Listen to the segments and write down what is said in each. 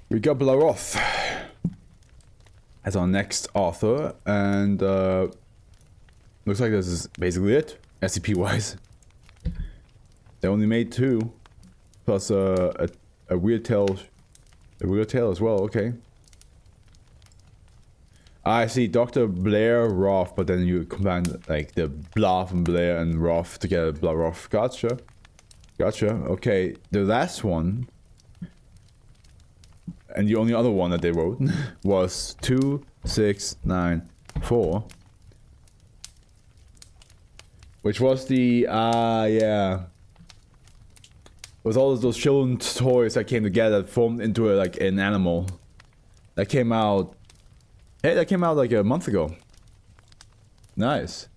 We got Fluff as our next author, and looks like this is basically it, SCP wise. They only made 2, plus a weird tale, as well. Okay. I see Dr. Blair Roth, but then you combine like the blah from Blair and Roth together. Blah Roth. Gotcha. Gotcha. Okay. The last one, and the only other one that they wrote was 2694, which was the yeah, with all of those children's toys that came together, that formed into like an animal. That came out. Hey, that came out like a month ago. Nice.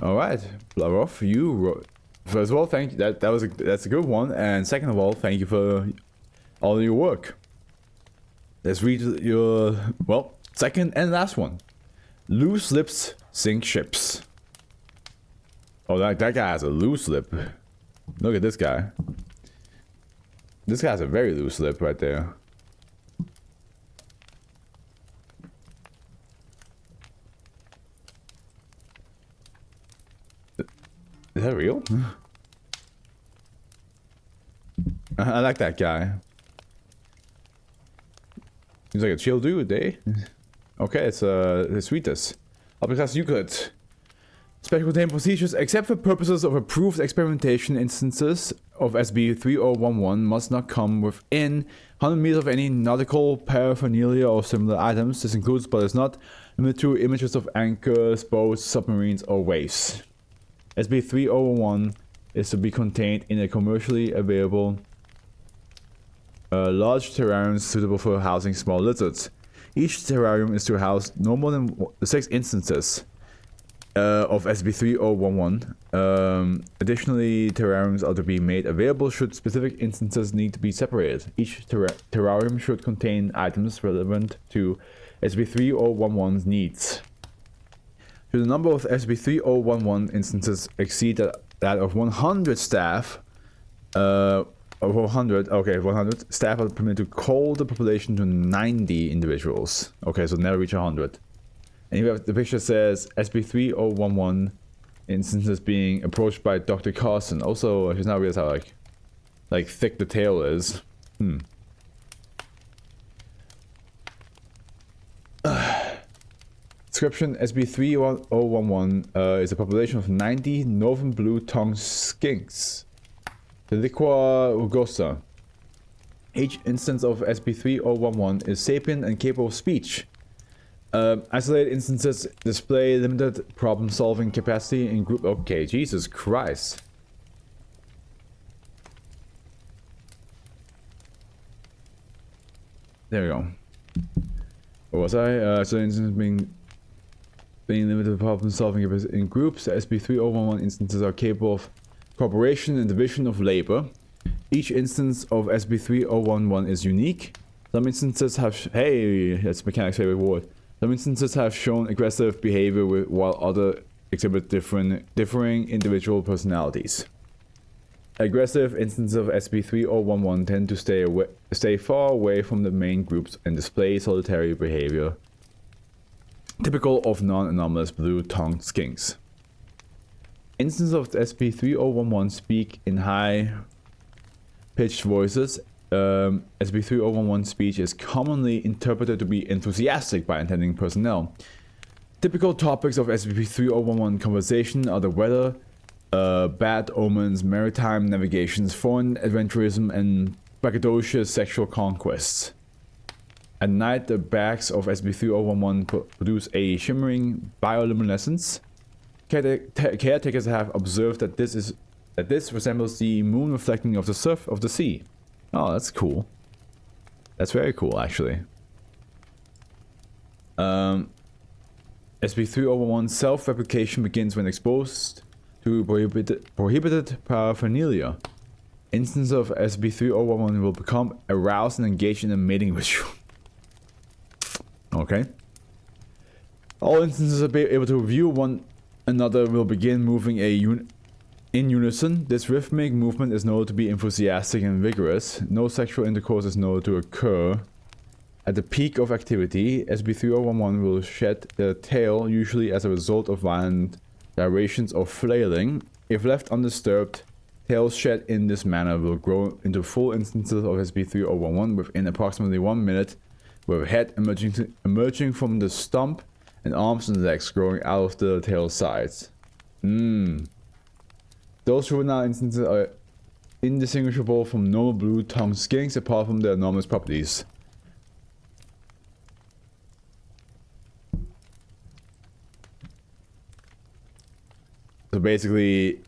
All right, Fluff, you wrote. First of all, thank you. That's a good one. And second of all, thank you for all of your work. Let's read your second and last one. Loose lips sink ships. Oh, that guy has a loose lip. Look at this guy. This guy has a very loose lip right there. Is that real? I like that guy. He's like a chill dude, eh? Okay, let's read this. Public class Euclid. Special contained procedures, except for purposes of approved experimentation, instances of SB3011 must not come within 100 meters of any nautical paraphernalia or similar items. This includes, but is not limited to, images of anchors, boats, submarines, or waves. SB3011 is to be contained in a commercially available large terrarium suitable for housing small lizards. Each terrarium is to house no more than 6 instances of SB3011. Additionally, terrariums are to be made available should specific instances need to be separated. Each terrarium should contain items relevant to SB3011's needs. Should the number of SB3011 instances exceed that of 100 staff, 100 staff are permitted to cull the population to 90 individuals. Okay, so never reach 100. And you have the picture says SB3011 instances being approached by Dr. Carson. Also, I just now realize how like thick the tail is. Description: SB3011 is a population of 90 northern blue-tongued skinks. The liqua rugosa. Each instance of SB3011 is sapient and capable of speech. Isolated instances display limited problem-solving capacity in group. Okay, Jesus Christ. There we go. What was I? So instances being limited problem-solving in groups, the SB3011 instances are capable of cooperation and division of labor. Each instance of SB3011 is unique. Some instances have that's mechanics' favorite word. Some instances have shown aggressive behavior while others exhibit differing individual personalities. Aggressive instances of SB3011 tend to stay far away from the main groups and display solitary behavior, typical of non-anomalous blue-tongued skinks. Instances of SB3011 speak in high-pitched voices. SB3011 speech is commonly interpreted to be enthusiastic by attending personnel. Typical topics of SB3011 conversation are the weather, bad omens, maritime navigations, foreign adventurism, and braggadocious sexual conquests. At night, the backs of SB3011 produce a shimmering bioluminescence. Caretakers have observed that this resembles the moon reflecting of the surf of the sea. Oh, that's cool. That's very cool, actually. SB3011 self-replication begins when exposed to prohibited paraphernalia. Instances of SB3011 will become aroused and engaged in a mating ritual. Okay. All instances are able to view one another will begin moving In unison, this rhythmic movement is noted to be enthusiastic and vigorous. No sexual intercourse is noted to occur. At the peak of activity, SB3011 will shed their tail, usually as a result of violent gyrations or flailing. If left undisturbed, tails shed in this manner will grow into full instances of SB3011 within approximately 1 minute, with head emerging from the stump and arms and legs growing out of the tail sides. Those juvenile instances are indistinguishable from normal blue-tongued skinks apart from their enormous properties. So basically,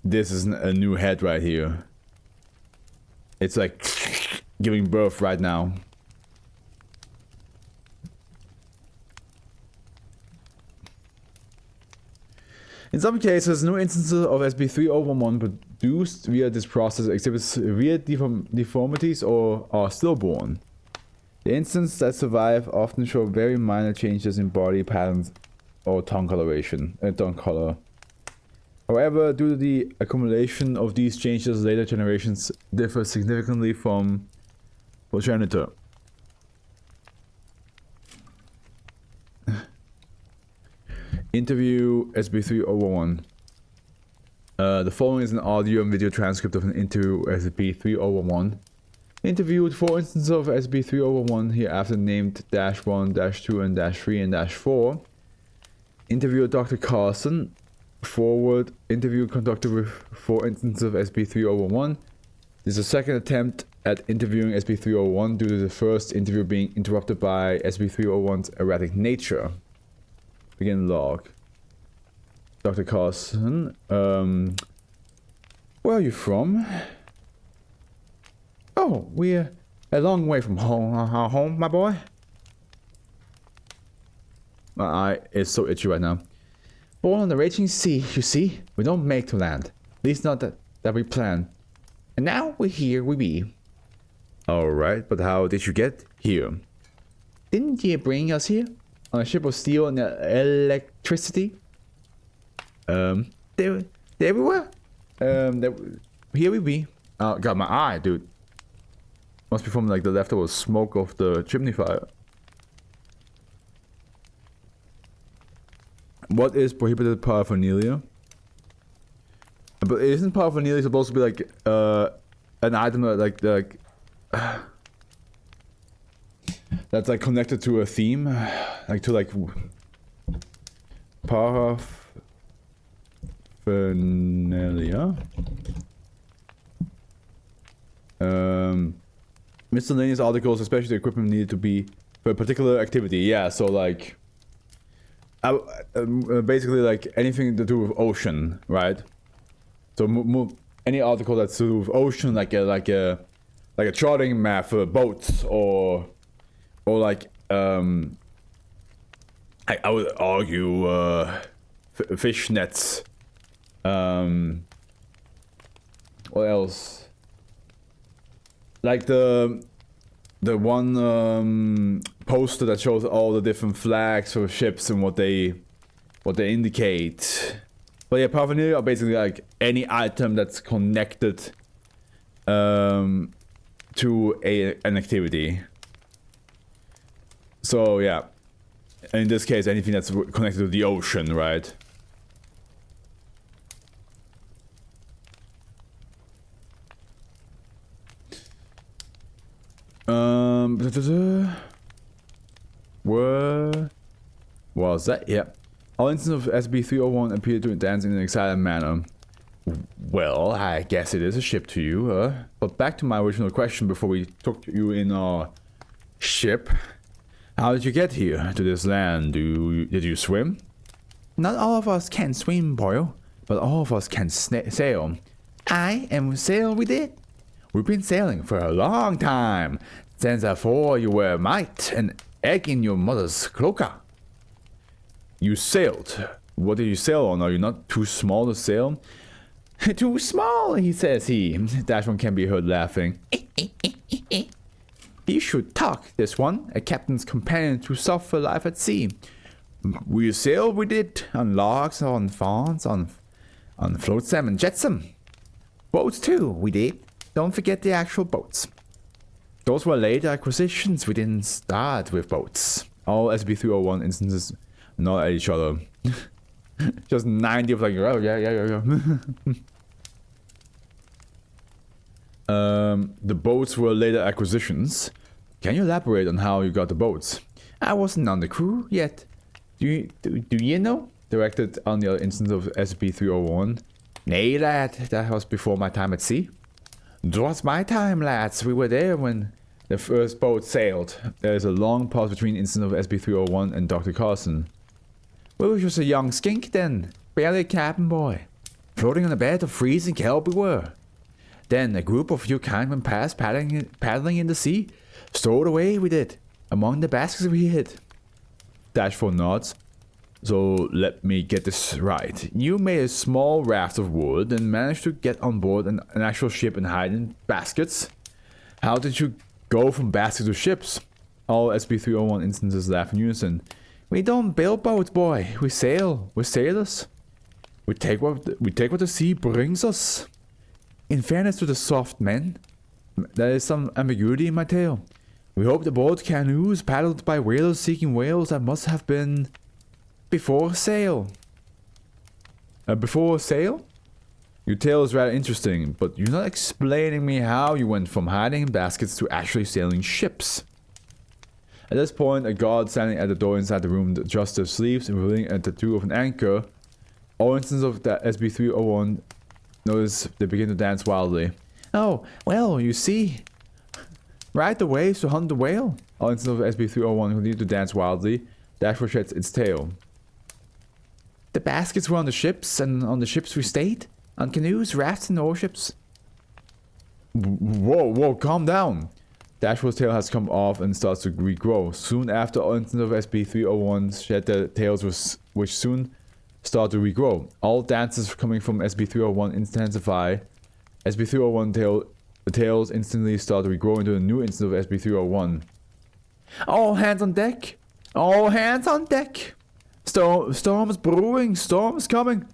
this is a new head right here. It's like giving birth right now. In some cases, new instances of SB3011 produced via this process exhibit severe deformities or are stillborn. The instances that survive often show very minor changes in body patterns or tongue coloration, tongue color. However, due to the accumulation of these changes, later generations differ significantly from progenitor. Interview SB3011. The following is an audio and video transcript of an interview with SB3011. Interviewed 4 instances of SB3011, hereafter named -1, -2, and -3 and -4. Interviewer Dr. Carson. Forward. Interview conducted with 4 instances of SB3011. This is a second attempt at interviewing SB3011 due to the first interview being interrupted by SB3011's erratic nature. Begin log. Dr. Carson, where are you from? Oh, we're a long way from home, my boy. My eye is so itchy right now. Born on the raging sea, you see, we don't make to land. At least not that we plan. And now we're here we be. Alright, but how did you get here? Didn't you bring us here? On a ship of steel and electricity? They everywhere? Here we be. Got my eye, dude. Must be from like the leftover smoke of the chimney fire. What is prohibited paraphernalia? But isn't paraphernalia supposed to be like an item that like that's like connected to a theme, like to like paraphernalia? Miscellaneous articles, especially the equipment needed to be for a particular activity. Yeah, so like basically like anything to do with ocean, right? So any article that's to do with ocean, like a charting map for boats, or like I would argue fish nets. What else? Like the one poster that shows all the different flags for ships and what they indicate. But yeah, paraphernalia are basically like any item that's connected to an activity. So yeah, in this case, anything that's connected to the ocean, right? Where was that? Yeah. All instances of SB3011 appear to dance in an excited manner. Well, I guess it is a ship to you, But back to my original question before we took you in our ship. How did you get here, to this land? Did you swim? Not all of us can swim, Boyle, but all of us can sail. Aye, and sail we did. We've been sailing for a long time, since afore you were a mite, an egg in your mother's cloaca. You sailed. What did you sail on? Are you not too small to sail? Too small, he says he. Dashman can be heard laughing. He should talk, this one, a captain's companion to suffer life at sea. We sailed, we did, on logs, on fawns, on Unfloat them and jet them. Boats too, we did. Don't forget the actual boats. Those were later acquisitions, we didn't start with boats. All SCP-301 instances nod at each other. Just 90 of like, oh yeah. The boats were later acquisitions. Can you elaborate on how you got the boats? I wasn't on the crew yet. Do you know? Directed on the other instance of SCP-301. Nay, lad, that was before my time at sea. It was my time, lads. We were there when the first boat sailed. There is a long pause between instance of SCP-301 and Dr. Carson. We were just a young skink then, barely a cabin boy. Floating on a bed of freezing kelp we were. Then a group of you kindmen passed paddling in the sea. Stowed away we did, among the baskets we hid. -4 nods. So let me get this right. You made a small raft of wood and managed to get on board an actual ship and hide in baskets. How did you go from baskets to ships? All SCP-301 instances laugh in unison. We don't build boats, boy. We sail. We're sailors. We take what the sea brings us. In fairness to the soft men, there is some ambiguity in my tale. We hope the boat canoes paddled by whalers seeking whales that must have been before sail. Before sail? Your tale is rather interesting, but you're not explaining me how you went from hiding in baskets to actually sailing ships. At this point, a guard standing at the door inside the room adjusts their sleeves and revealing a tattoo of an anchor. All instances of that SCP-301 notice they begin to dance wildly. Oh, well, you see. Ride the waves to hunt the whale. All instances of SCP-301 continue to dance wildly. -4 sheds its tail. The baskets were on the ships, and on the ships we stayed. On canoes, rafts, and oarships. Whoa, calm down. -4's tail has come off and starts to regrow. Soon after, all instances of SCP-301 shed their tails which soon start to regrow. All dances coming from SCP-301 intensify. SCP-301 the tails instantly start to regrow into a new instance of SCP-301. All hands on deck! All hands on deck! Storm's brewing! Storm's coming!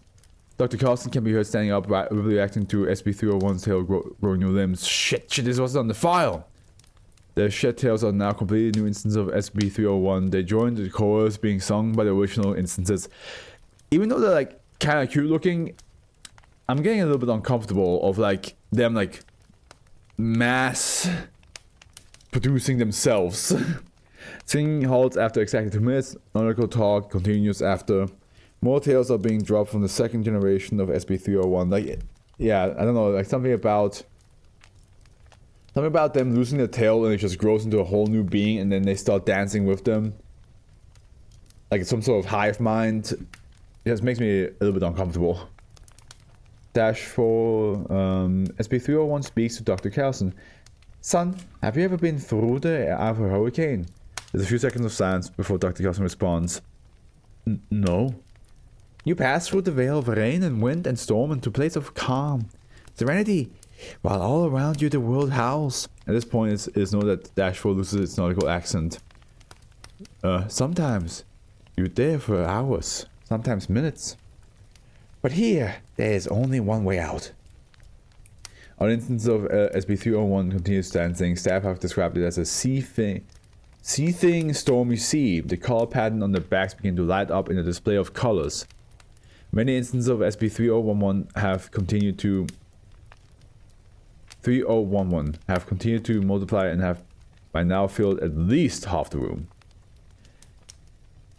Dr. Carson can be heard standing up, reacting to SCP-301's tail growing new limbs. Shit, this wasn't on the file! The shed tails are now completely new instances of SCP-301. They join the chorus being sung by the original instances. Even though they're like kind of cute looking, I'm getting a little bit uncomfortable of like them like mass producing themselves. Singing halts after exactly 2 minutes. Nautical talk continues after. More tales are being dropped from the second generation of SCP-301. Like, yeah, I don't know, like something about them losing their tail and it just grows into a whole new being and then they start dancing with them. Like some sort of hive mind. It just makes me a little bit uncomfortable. -4, SCP-301 speaks to Dr. Carlson. Son, have you ever been through the eye of a hurricane? There's a few seconds of silence before Dr. Carlson responds. No. You pass through the veil of rain and wind and storm into a place of calm, serenity, while all around you the world howls. At this point, it's noted that -4 loses its nautical accent. Sometimes you're there for hours, sometimes minutes. But here, there is only one way out. On instance of SCP-301 continues dancing, staff have described it as a seething stormy sea. The color pattern on the backs begin to light up in a display of colors. Many instances of SCP-3011 have continued to multiply and have by now filled at least half the room.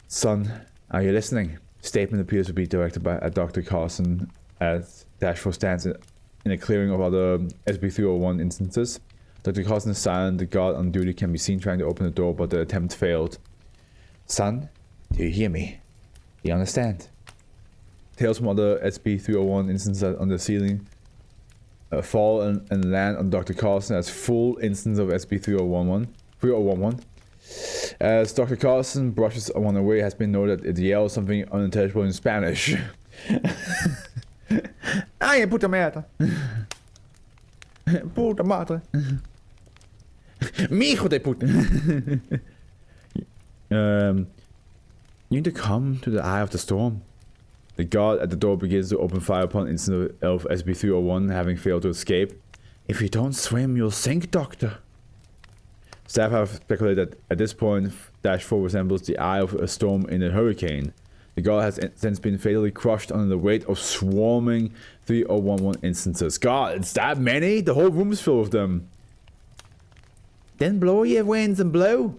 Son, are you listening? Statement appears to be directed by Dr. Carson as -4 stands in a clearing of other SCP-301 instances. Dr. Carson is silent. The guard on duty can be seen trying to open the door, but the attempt failed. Son, do you hear me? Do you understand? Tales from other SCP-301 instances on the ceiling fall and land on Dr. Carson as full instance of SCP-3011. As Dr. Carson brushes one away, it has been noted that it yells something unintelligible in Spanish. Ay, puta merda. Puta madre. Mi hijo de puta. You need to come to the eye of the storm. The guard at the door begins to open fire upon incident of SCP-301 having failed to escape. If you don't swim, you'll sink, Doctor. Staff have speculated that at this point, -4 resembles the eye of a storm in a hurricane. The guard has since been fatally crushed under the weight of swarming 3011 instances. God, it's that many? The whole room's full of them. Then blow ye winds and blow,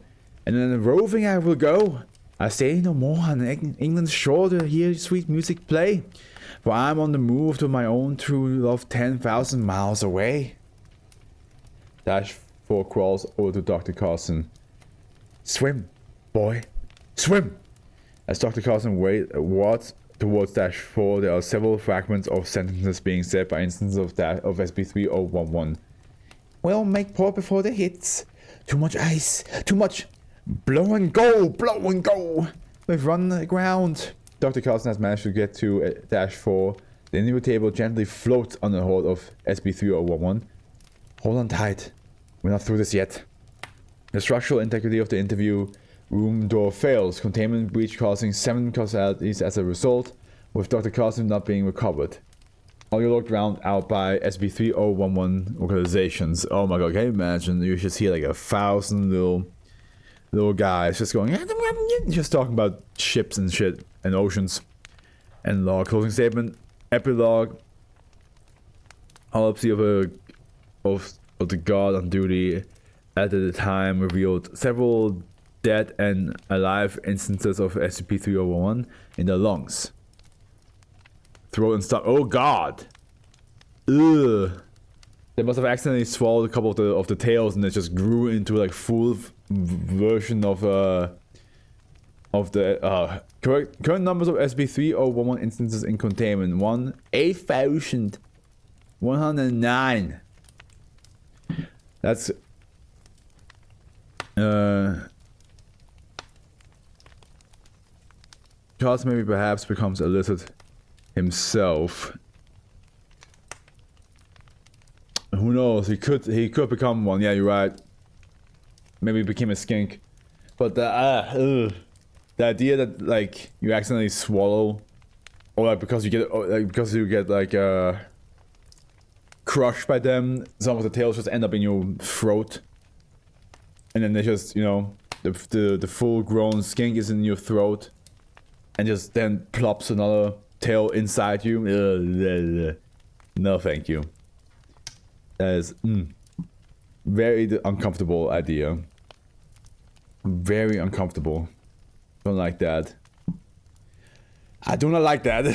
and then roving I will go. I stay no more on England's shore to hear sweet music play, for I'm on the move to my own true love 10,000 miles away. -4 crawls over to Dr. Carson. Swim, boy, swim! As Dr. Carson walks towards -4, there are several fragments of sentences being said by instances of SCP-3011. We'll make port before the hits. Too much ice, too much. Blow and go, blow and go. We've run aground. Dr. Carson has managed to get to -4. The interview table gently floats on the hold of SCP-3011. Hold on tight. We're not through this yet. The structural integrity of the interview room door fails. Containment breach causing 7 casualties as a result, with Dr. Carson not being recovered. All you looked round out by SCP-3011 organizations. Oh my god, can you imagine? You just hear like 1,000 little guys just going, just talking about ships and shit and oceans. And log closing statement, epilogue. Autopsy of the guard on duty at the time revealed several dead and alive instances of SCP-3011 in the lungs, throat and stomach. Oh god! Ugh! They must have accidentally swallowed a couple of the tails, and it just grew into like full version of the current numbers of SCP-3011 instances in containment: 8,109. That's Charles maybe perhaps becomes illicit himself. Who knows? He could become one. Yeah, you're right. Maybe he became a skink. But the idea that like you accidentally swallow, or like because you get like crushed by them, some of the tails just end up in your throat, and then they just, you know, the full-grown skink is in your throat, and just then plops another tail inside you. No, thank you. That is very uncomfortable idea. Very uncomfortable. Don't like that. I do not like that.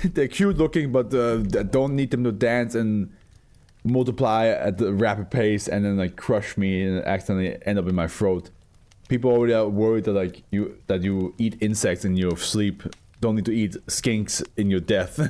They're cute looking, but I don't need them to dance and multiply at a rapid pace and then like crush me and accidentally end up in my throat. People already are worried that like you eat insects in your sleep. Don't need to eat skinks in your death.